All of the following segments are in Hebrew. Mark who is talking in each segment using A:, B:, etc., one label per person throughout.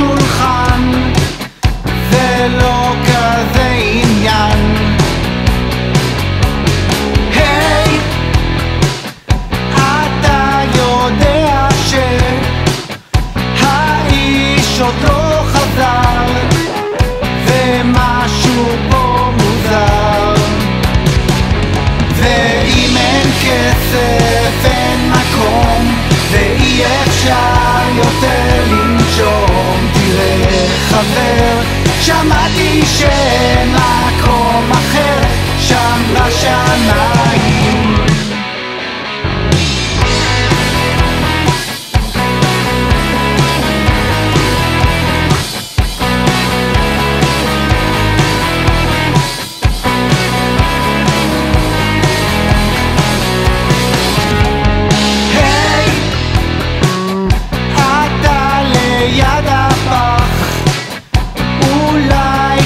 A: השולחן, זה לא כזה עניין. היי, אתה יודע שהאיש עוד לא חזר, ומשהו פה מוזר. ואם אין כסף אין מקום, ואי אפשר יותר לנשום. תראה חבר, שמעתי שאין מקום אחר שם בשמיים.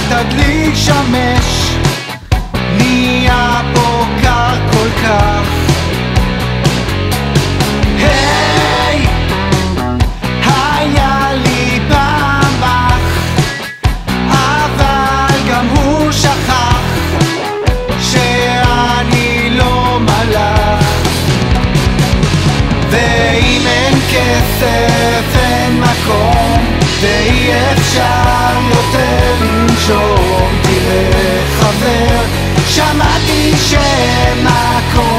A: תדליק שמש, נהיה פה קר כל כך. היי, היה לי פעם אח, אבל גם הוא שכח שאני לא מלאך. ואם אין כסף אין מקום, ואי אפשר יותר לנשום. תראה חבר, שמעתי שאין מקום